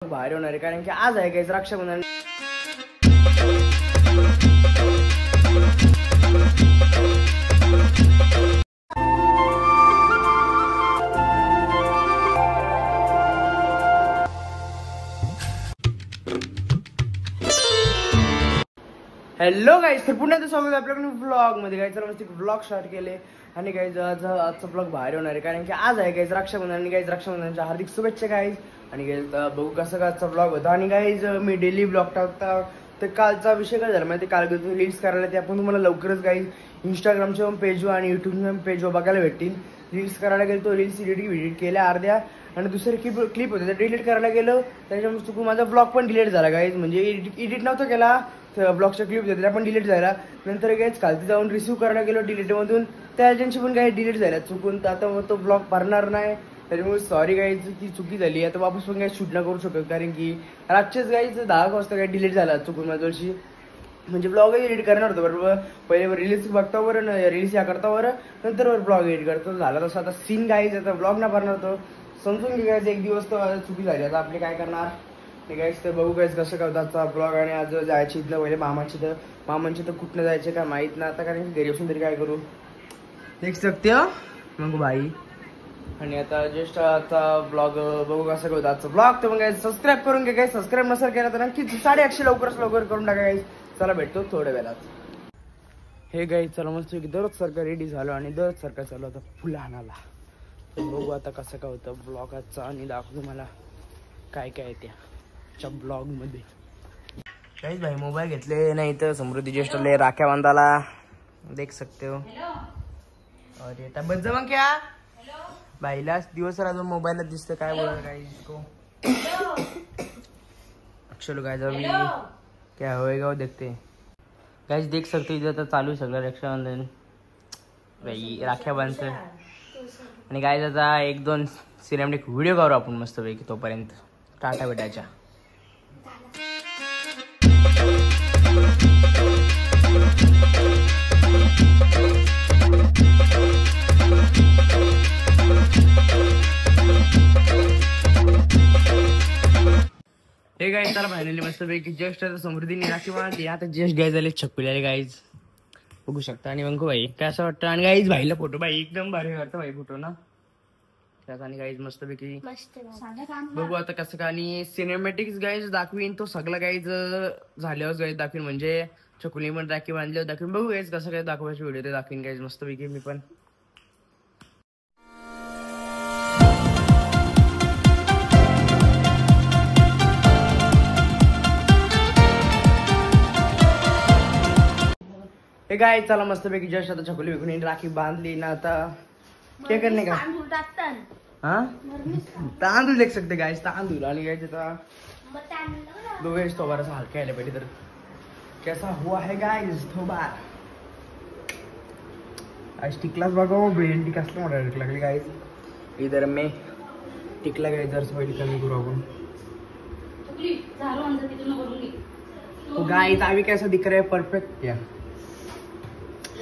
बाहेर होणार आहे कारण की आज आहे गाईज रक्षाबंधन. हॅलो गाईज, तर पुन्हा स्वागत आपल्याकडे व्लॉग मध्ये. गाईज चला मस्त व्लॉग स्टार्ट केले आणि गाईज आजचा व्लॉग बाहेर होणार आहे कारण की आज आहे गाईज रक्षाबंधन. आणि गाईज रक्षाबंधनच्या हार्दिक शुभेच्छा गाईज. आणि गाईज बघू कसं आजचा व्लॉग होता. आणि गाईज मी डेली व्लॉग टाकता, तर कालचा विषय काय झाला माहिती, काल गेलो रील्स करायला, ते आपण तुम्हाला लवकरच गाईज इंस्टाग्रामच्या पेजवर आणि युट्यूबच्या पेजवर बघायला भेटतील. रील्स करायला गेलो, तो रील्स एडिट केल्या अर्ध्या, आणि दुसरे क्लिप होते ते डिलीट करायला गेलो, त्याच्यामुळे चुकून माझा ब्लॉग पण डिलीट झाला गाईज. म्हणजे एडिट नव्हतं केला, ब्लॉगच्या क्लिप होते त्या पण डिलीट झाला. नंतर गाईज खालती जाऊन रिसिव्ह करायला गेलो डिलीटमधून, त्या एजन्सी पण काही डिलीट झाल्या चुकून. तर आता मग तो ब्लॉग भरणार नाही, त्याच्यामुळे सॉरी गाईज, ती चुकी झाली. आता वापस पण काही शूट न करू शकत कारण की रातचेच गाईज 10 वाजता काही डिलीट झाला चुकून माझ्या वर्षी. म्हणजे ब्लॉगही एडिट करणार होतो बरोबर, पहिले रील्स बघता बरं, रील्स या करता बरं, नंतर ब्लॉग एडिट करतो. झाला तसं आता सीन गाईज, आता ब्लॉग ना भरणार होतो, समजून घे गाईज. एक दिवस तर चुकी झाली, आता आपले काय करणार ते गाईज. तर बघू गाईज कसं करताचा ब्लॉग. आणि आज जायची इथलं पहिले मामांची तर कुठनं जायचे काय माहीत ना आता, कारण की घरी असून तरी काय करू देख सकते हो मग बाई. आणि आता जस्ट आता ब्लॉग बघू कसं करतो आजचा ब्लॉग. तर मग सबस्क्राईब करून घ्या गाईज, सबस्क्राईब नसेल केला तर नक्की 850 लवकर करून टाका गाईज. चला भेटतो थोड्या वेळात. हे गाईज चला मस्त दररोज सारखं रेडी झालो आणि दररोज सारखं चालू आता फुलानाला. तर बघू आता कसं काय होतं ब्लॉग आजचा, आणि दाखवतो मला काय काय त्या ब्लॉग मध्ये. काहीच भाई मोबाईल घेतले नाही तर समृद्धी ज्येष्ठले राख्या बांधाला देख सकते हो. अरे तब्येत जमा क्या भाईला दिवस अजून मोबाईलला दिसतं काय बोला काय इसको. चलो गाइस अभी क्या होएगा देखते. गाइस देख सकते हो इधर तर चालू सगळं रक्षाबंधन भाई राख्या बांधतं. आणि गाइस आता 1-2 सिनेमॅटिक व्हिडिओ करू आपण मस्तपैकी. तोपर्यंत टाटा भेटायच्या. हे गाईज त्याला फायनली मस्तपैकी जस्ट आता समृद्धीने राखी बांधली. आता जस्ट गाय झाले छकुले गाईज बघू शकता. आणि मग भाई काय असं वाटतं. आणि गाईज भाईला फोटो भाई एकदम भारी वाटतं भाई फोटो ना त्यात. आणि गाईज मस्तपैकी बघू आता कसं का. आणि सिनेमॅटिक्स गाईज दाखवीन तो सगळा गाईज झाल्यावर गाईज दाखवीन. म्हणजे छकुली पण राखी बांधल्यावर दाखवीन. बघू गाईज कसं काय दाखवायचं व्हिडिओ ते दाखवीन गाईज मस्तपैकी मी पण. हे गाय चला मस्तपैकी जस्ट आता छकुली विकून राखी बांधली ना. आता क्या करने का हाँ तांदूळ देख सकते गाइस, तांदूळ. आणि गाइस आता दो गाइस तो बार हल्का है बेटी. तर कैसा हुआ है गाइस तो बार आज टिकलाच बघा ब्रेन कसलं मोठा टिक लागली गाइस. इधर में टिकला गाइस जर पहिले कमी करू आपण. तो गाइस अभी कैसा दिख रहा है परफेक्ट क्या.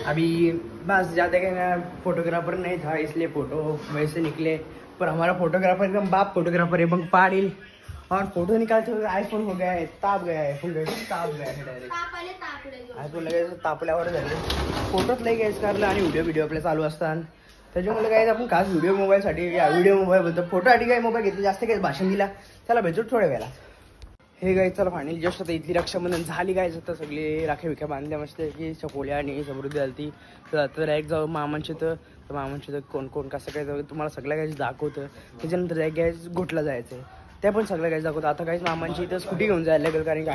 अभी बस ज्यादा कहना फोटोग्राफर नहीं था इसलिए फोटो वैसे निकले. पर हमारा फोटोग्राफर एकदम बाप फोटोग्राफर है बंग पाड़िल. और फोटो निकालते हुए आईफोन हो गया है ताप गया है फुल ताप गया है डायरेक्ट. आईफोन लगायचं तापल्यावर झालं. फोटोच लई गॅस करला आणि व्हिडिओ आपल्या चालू असतात. त्याच्यामुळे काय आपण खास व्हिडिओ मोबाईलसाठी व्हिडिओ मोबाईल बोलतो फोटोसाठी काय मोबाईल घेतले जास्त काही भाषण दिला. त्याला भेटू थोड्या वेळा. हे गाय चला फायनली जस्ट आता इथली रक्षाबंधन झाली गायच. आता सगळे राख्या विख्या बांधल्या मस्त की चकोल्या आणि समृद्धी आलती. तर आता डायरेक्ट जाऊ मामांचे तर मामांचे तर कोण कोण कसं काय जाऊ तुम्हाला सगळ्या गायच दाखवतं. त्याच्यानंतर डायरेक्ट गॅस गोठला जायचं त्या पण सगळ्या गायच दाखवतं. आता काहीच मामांची इथं स्कूटी घेऊन जायला लागेल कारण की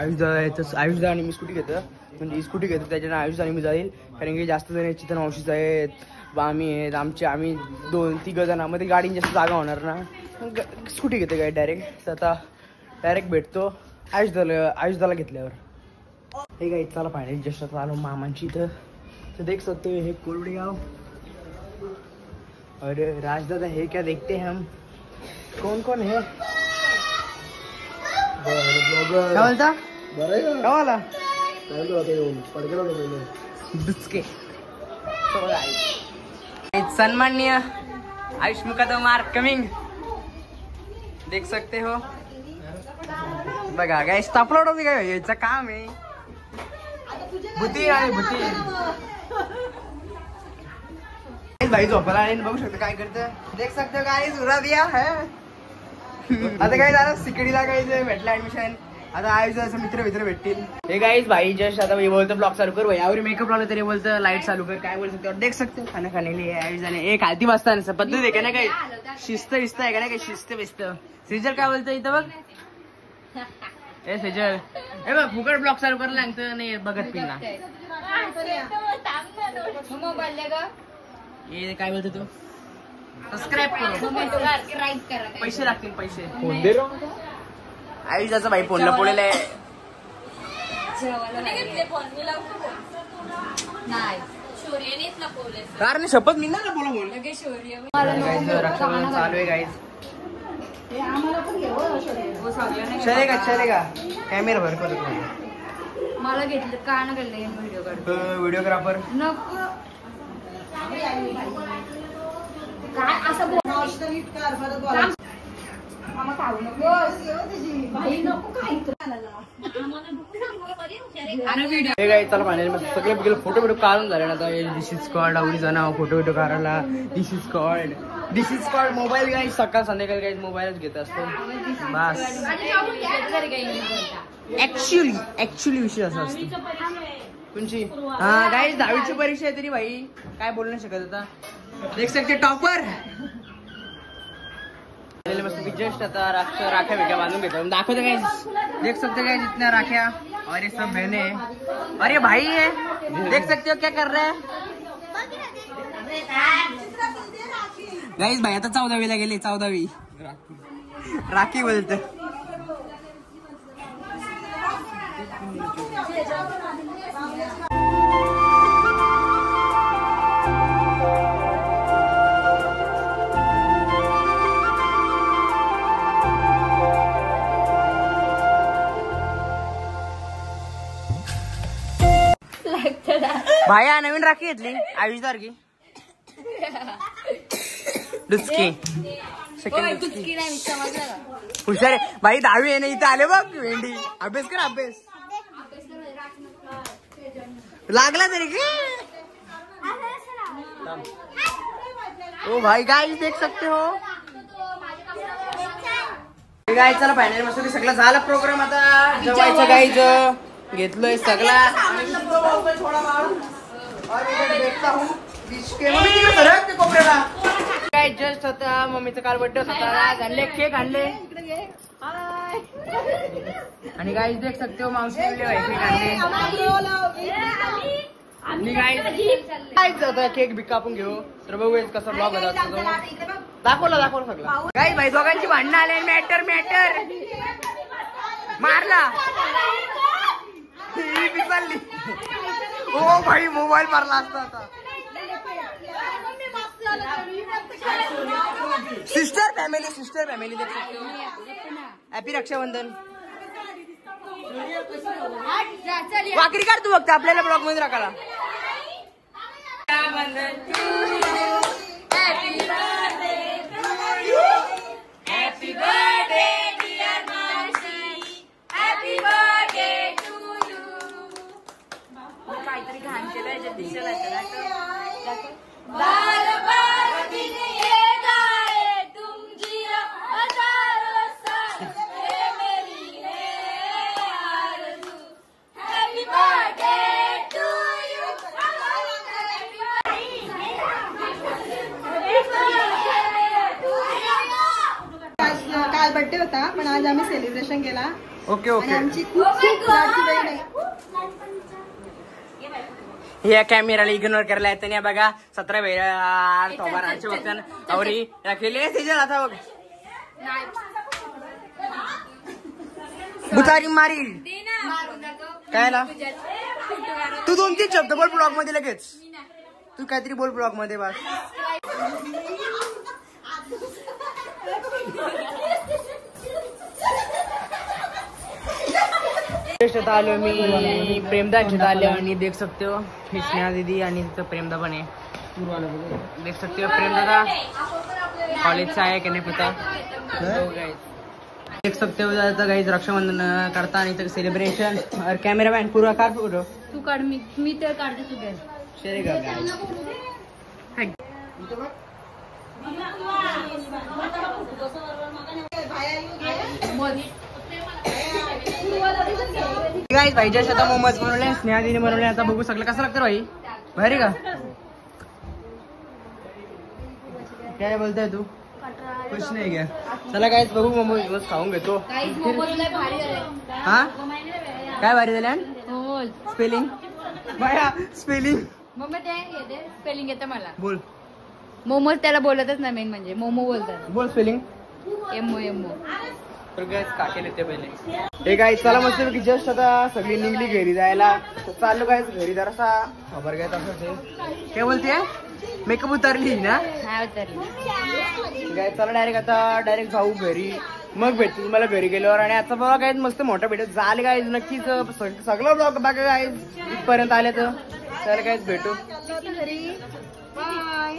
आयुषदा आणि मी स्कूटी घेतो. म्हणजे स्कूटी घेतो त्याच्यानं आयुषदा आणि मी जाईल कारण की जास्त जण चित्र मावशीच आहेत आम्ही आहेत आम्ही 2-3 जणांमध्ये गाडीने जास्त जागा होणार ना. स्कूटी घेतो काय डायरेक्ट. तर आता डायरेक्ट भेटतो आयुषदाला घेतल्यावर. हे गाइस चला फायनली जस्ट आता आलो मामांची इथं. तो देख सकते हो हे कोरडी गाव. अरे राजदादा हे क्या देखते हैं हम कौन कौन है. क्या बोलता वाला सन्माननीय आयुष मुकदम आर कमिंग देख सकते हो. बघा काय स्टापलॉट होती काय याचं काम आहे. भूती आहे भूती. भाई झोपायला आणि बघू शकतो काय करतं. देख सकते काय सुरा दिया है. आता काय झालं सिकडीला काही भेटलं ऍडमिशन. आता आयुष असं मित्र भेटतील. हे गाईज भाई जस्ट आता भाई बोलतो ब्लॉग चालू कर भाई. यावर मेकअप लावलं तरी बोलतं लाईट चालू कर. काय बोलतो देख सकते खाना खाने लिए आयुष झाले. एक खालती वाजता पद्धत आहे का नाही काही शिस्त विस्त आहे का नाही काही शिस्त बिस्त. सिजल काय बोलतो इथं बघ. ए सिजल हे बघ फुकट ब्लॉग चालू करायला लागतं नाही बघत पिना. हे काय बोलतो तू सबस्क्राईब करू पैसे लागतील पैसे. आयुष्याचा भाई फोनला पोळलेला आहे. कारण शपथ मी ना बोला बोल. रक्षाबंधन चालू आहे गाईज. चलेगा कॅमेरा भर करतो मला घेतलं का ना व्हिडिओ काढतो. व्हिडिओग्राफर नको काय असं बोल. चला फायनली सगळे फोटो बिटो काढून झाले ना. दिस इज कॉल्ड आवडी जाणं फोटो बिटो काढायला. दिस इज कॉल्ड मोबाईल गाई. सकाळ संध्याकाळी काही मोबाईलच घेत असतो बस. ऍक्च्युली विषय असा असतो तुमची. हा गाईज 10वीची परीक्षा आहे तरी भाई काय बोलू नाही शकत. आता देख सकते टॉपर मस्त जस्ट आता राख्या वेगळ्या बांधून घेतो दाखवतो काय. देख सकते काय जितना राख्या और ये सब बहने और ये भाई है. देख सकते हो क्या कर रहे हैं गाईज. भाई आता 14वीला गेले. 14वी राखी बोलत. भाया नवीन राखी घेतली आयुषदार की डुचकी हुशार भाई 10वी आहे ना इथं आले बघ. भेंडी अभ्यास कर अभ्यास लागला तरी ओ भाई गाइस देख सकते हो. गाइस चला फायनली मस्त सगळं झालं प्रोग्राम. आता जेवायचं गाइस घेतलोय सगळा. काय जस्ट होता मम्मीचा काल बर्थडे होता. आणले केक आणले आणि गाईज देख सकते हो मावशी केक आणले. आणि गाईज आता केक बिक कापून घेऊ तर बघूया कसा ब्लॉग होता. दाखवलं सगळं. गाईज भाई दोघांची भांडणं आले. मॅटर मारला चालली. हो भाई मोबाईल मारला असता आता. सिस्टर फॅमिली देख सकते हो. हॅपी रक्षाबंधन. वाकरी काढ तू बघते आपल्याला ब्लॉग मध्ये राखायला. काहीतरी घाण केलंय जे दिसेल काल बर्थडे होता पण आज आम्ही सेलिब्रेशन केला. ओके आमची खूप लाडकी बहीण आहे. या कॅमेराला इग्नोर करायला येतं नाही बघा. 17 वेळा सोबारांचे बघताना आवरी राखलेले तिच्या आता बघ बुतारी मारी काय तू 2-3 शब्द बोल ब्लॉग मध्ये लगेच. तू काहीतरी बोल ब्लॉग मध्ये बस. आलो मी प्रेमदा आलो आणि देख सकते हो स्नेहा दीदी आणि तिथं प्रेमदा पण आहे. देख सकते हो प्रेमदा कॉलेजचा आहे की नाही पता. देख सकते हो जाता गाइस रक्षाबंधन करता आणि तर सेलिब्रेशन और कॅमेरामॅन पूरा कार फोटो तू काढ, मी तर काढते तू घे. शेअर कर गाइस. गाइस भाईच्या शेतात मोमोज बनवले, स्नेहादीने बनवले. आता बघू सगळं कसं लागतं भाई, भारी का? काय बोलताय तू? कुछ नाही घ्या. चला गाइस बघू मोमोज खाऊन घेतो. गाईस मोमोज लय भारी झाले. हा काय भारी झाल्या? मोमोज स्पेलिंग बाया स्पेलिंग मम्मी ते येते स्पेलिंग येतं मला. बोल. मोमोज त्याला बोलतच नाही, मेन म्हणजे मोमो बोलतात. बोल स्पेलिंग. M O M O. तर गाइस काकेल येते पहिले. हे गाइस चला मस्त की जस्ट आता सगळी निघली घरी जायला. तर चाललो गाइस घरी जरासा खबर घ्यायचा असं. काय बोलते? मेकअप उतरली ना? नाही उतरली. गाइस चला डायरेक्ट जाऊ घरी, मग भेटतो तुम्हाला घरी गेल्यावर. आणि आता बघा गाइस मस्त मोठा भेटत झाले गाइस नक्कीच. सगळं ब्लॉग बघा गाइस इथपर्यंत आले तर. चला गाइस भेटू घरी. बाय.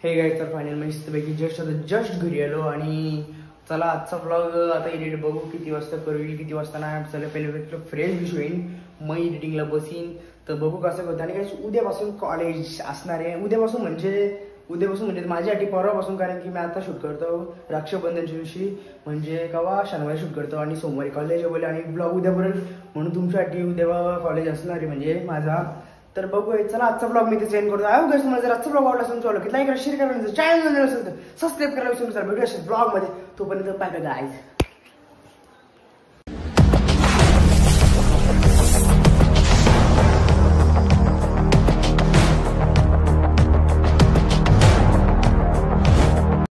हे गाइस तर फायनल मस्तपैकी जस्ट घरी आलो. आणि चला आजचा ब्लॉग आता एडिट बघू किती वाजता करू, किती वाजता नाही. चला पहिले फ्रेश विश होईन, मग एडिटिंगला बसीन. तर बघू कसं होतं. आणि काही उद्यापासून कॉलेज असणार आहे. उद्यापासून म्हणजे माझ्यासाठी परवापासून, कारण की मी आता शूट करतो रक्षाबंधनच्या दिवशी, म्हणजे केव्हा शनिवारी शूट करतो आणि सोमवारी कॉलेज बोले. आणि ब्लॉग उद्यापर्यंत म्हणून तुमच्यासाठी उद्या कॉलेज असणार आहे म्हणजे माझा. तर बघू चला आजचा ब्लॉग मी ते सेंड करतो. आहे उगाच तुम्हाला जर आजचा ब्लॉग आवडला असेल तर लाईक करा, शेअर करा, चॅनल असेल तर सबस्क्राईब करायला विसरू नका. भेटू असेल ब्लॉग मध्ये. तोपर्यंत बाय बाय गाईज.